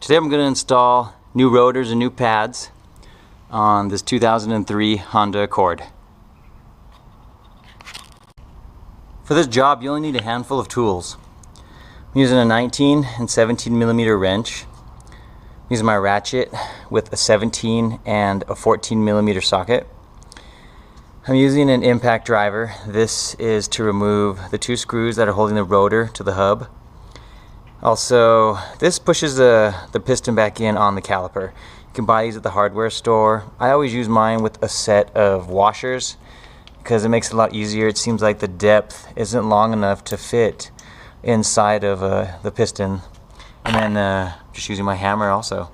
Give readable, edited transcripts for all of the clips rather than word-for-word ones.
Today I'm going to install new rotors and new pads on this 2003 Honda Accord. For this job you only need a handful of tools. I'm using a 19 and 17 millimeter wrench. I'm using my ratchet with a 17 and a 14 millimeter socket. I'm using an impact driver. This is to remove the two screws that are holding the rotor to the hub. Also, this pushes the piston back in on the caliper. You can buy these at the hardware store. I always use mine with a set of washers because it makes it a lot easier. It seems like the depth isn't long enough to fit inside of the piston. And then just using my hammer also.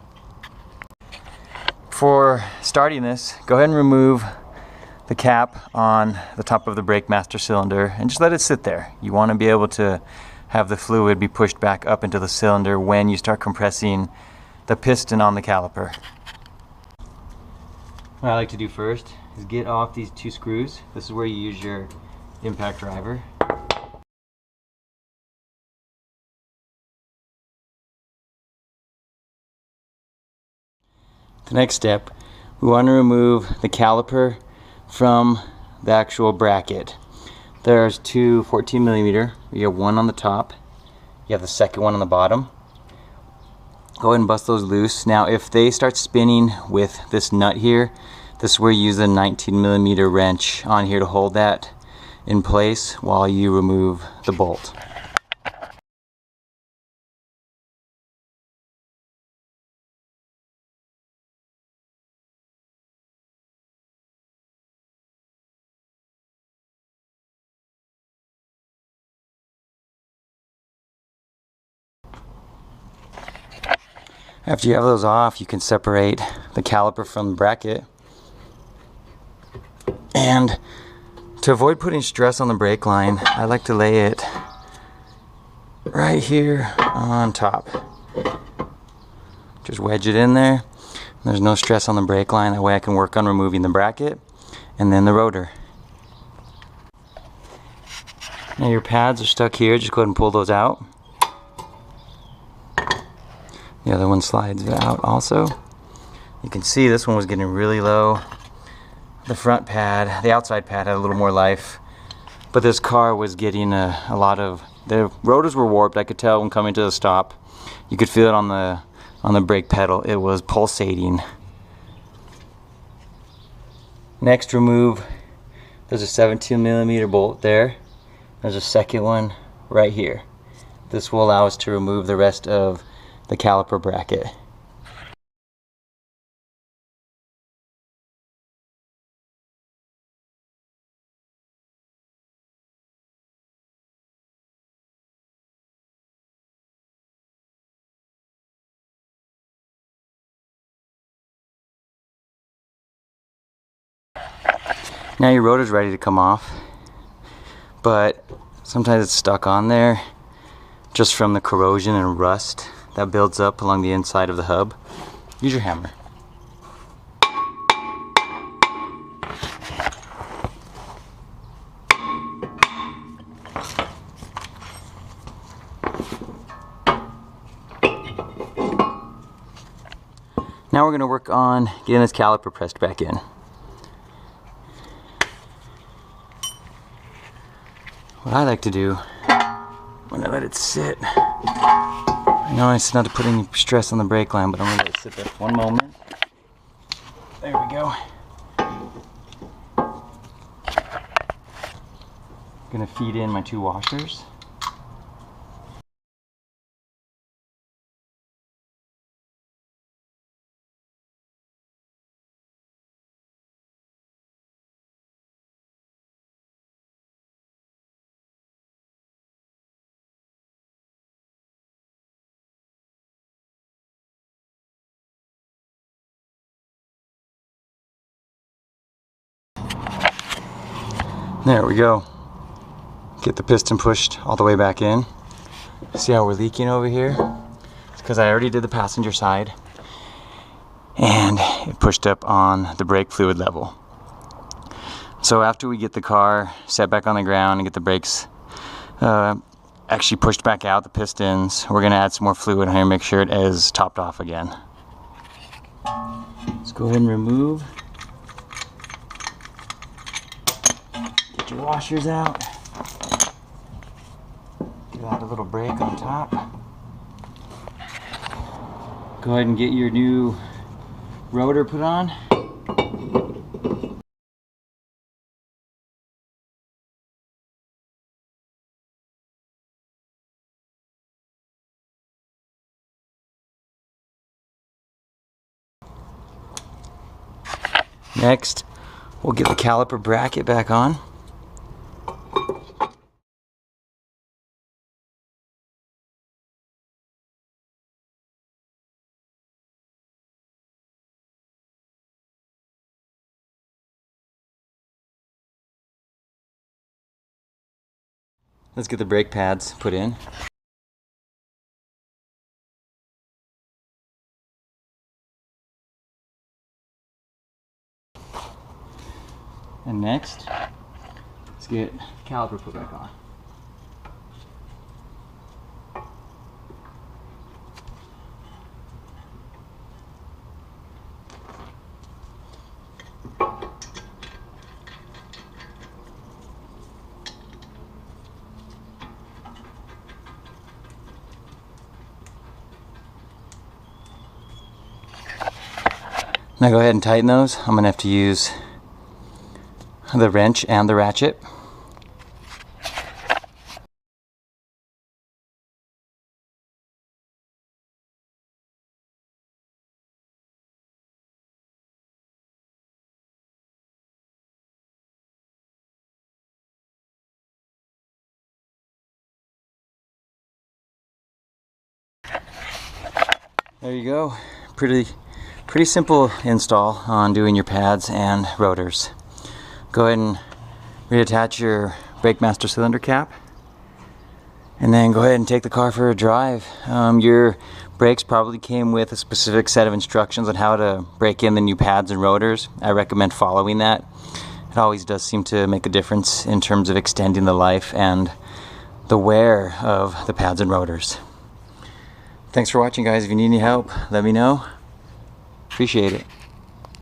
For starting this, go ahead and remove the cap on the top of the brake master cylinder and just let it sit there. You want to be able to have the fluid be pushed back up into the cylinder when you start compressing the piston on the caliper. What I like to do first is get off these two screws. This is where you use your impact driver. The next step, we want to remove the caliper from the actual bracket. There's two 14 millimeter. You have one on the top. You have the second one on the bottom. Go ahead and bust those loose. Now if they start spinning with this nut here, this is where you use the 19 millimeter wrench on here to hold that in place while you remove the bolt. After you have those off, you can separate the caliper from the bracket. And to avoid putting stress on the brake line, I like to lay it right here on top. Just wedge it in there. There's no stress on the brake line. That way I can work on removing the bracket and then the rotor. Now your pads are stuck here. Just go ahead and pull those out. The other one slides out also. You can see this one was getting really low. The front pad, the outside pad had a little more life, but this car was getting a lot of, the rotors were warped. I could tell when coming to the stop. You could feel it on the brake pedal. It was pulsating. Next, remove, there's a 17 millimeter bolt there. There's a second one right here. This will allow us to remove the rest of the caliper bracket. Now your rotor's ready to come off, but sometimes it's stuck on there just from the corrosion and rust that builds up along the inside of the hub. Use your hammer. Now we're going to work on getting this caliper pressed back in. What I like to do when I let it sit, I know it's not to put any stress on the brake line, but I'm going to let it sit there for one moment. There we go. I'm going to feed in my two washers. There we go. Get the piston pushed all the way back in. See how we're leaking over here? It's because I already did the passenger side and it pushed up on the brake fluid level. So after we get the car set back on the ground and get the brakes actually pushed back out the pistons. We're gonna add some more fluid here and make sure it is topped off again. Let's go ahead and remove. Get your washers out. Give that a little break on top. Go ahead and get your new rotor put on. Next, we'll get the caliper bracket back on. Let's get the brake pads put in. And next, let's get the caliper put back on. Now go ahead and tighten those. I'm gonna have to use the wrench and the ratchet. There you go. Pretty simple install on doing your pads and rotors. Go ahead and reattach your brake master cylinder cap, and then go ahead and take the car for a drive. Your brakes probably came with a specific set of instructions on how to break in the new pads and rotors. I recommend following that. It always does seem to make a difference in terms of extending the life and the wear of the pads and rotors. Thanks for watching, guys. If you need any help, let me know. Appreciate it.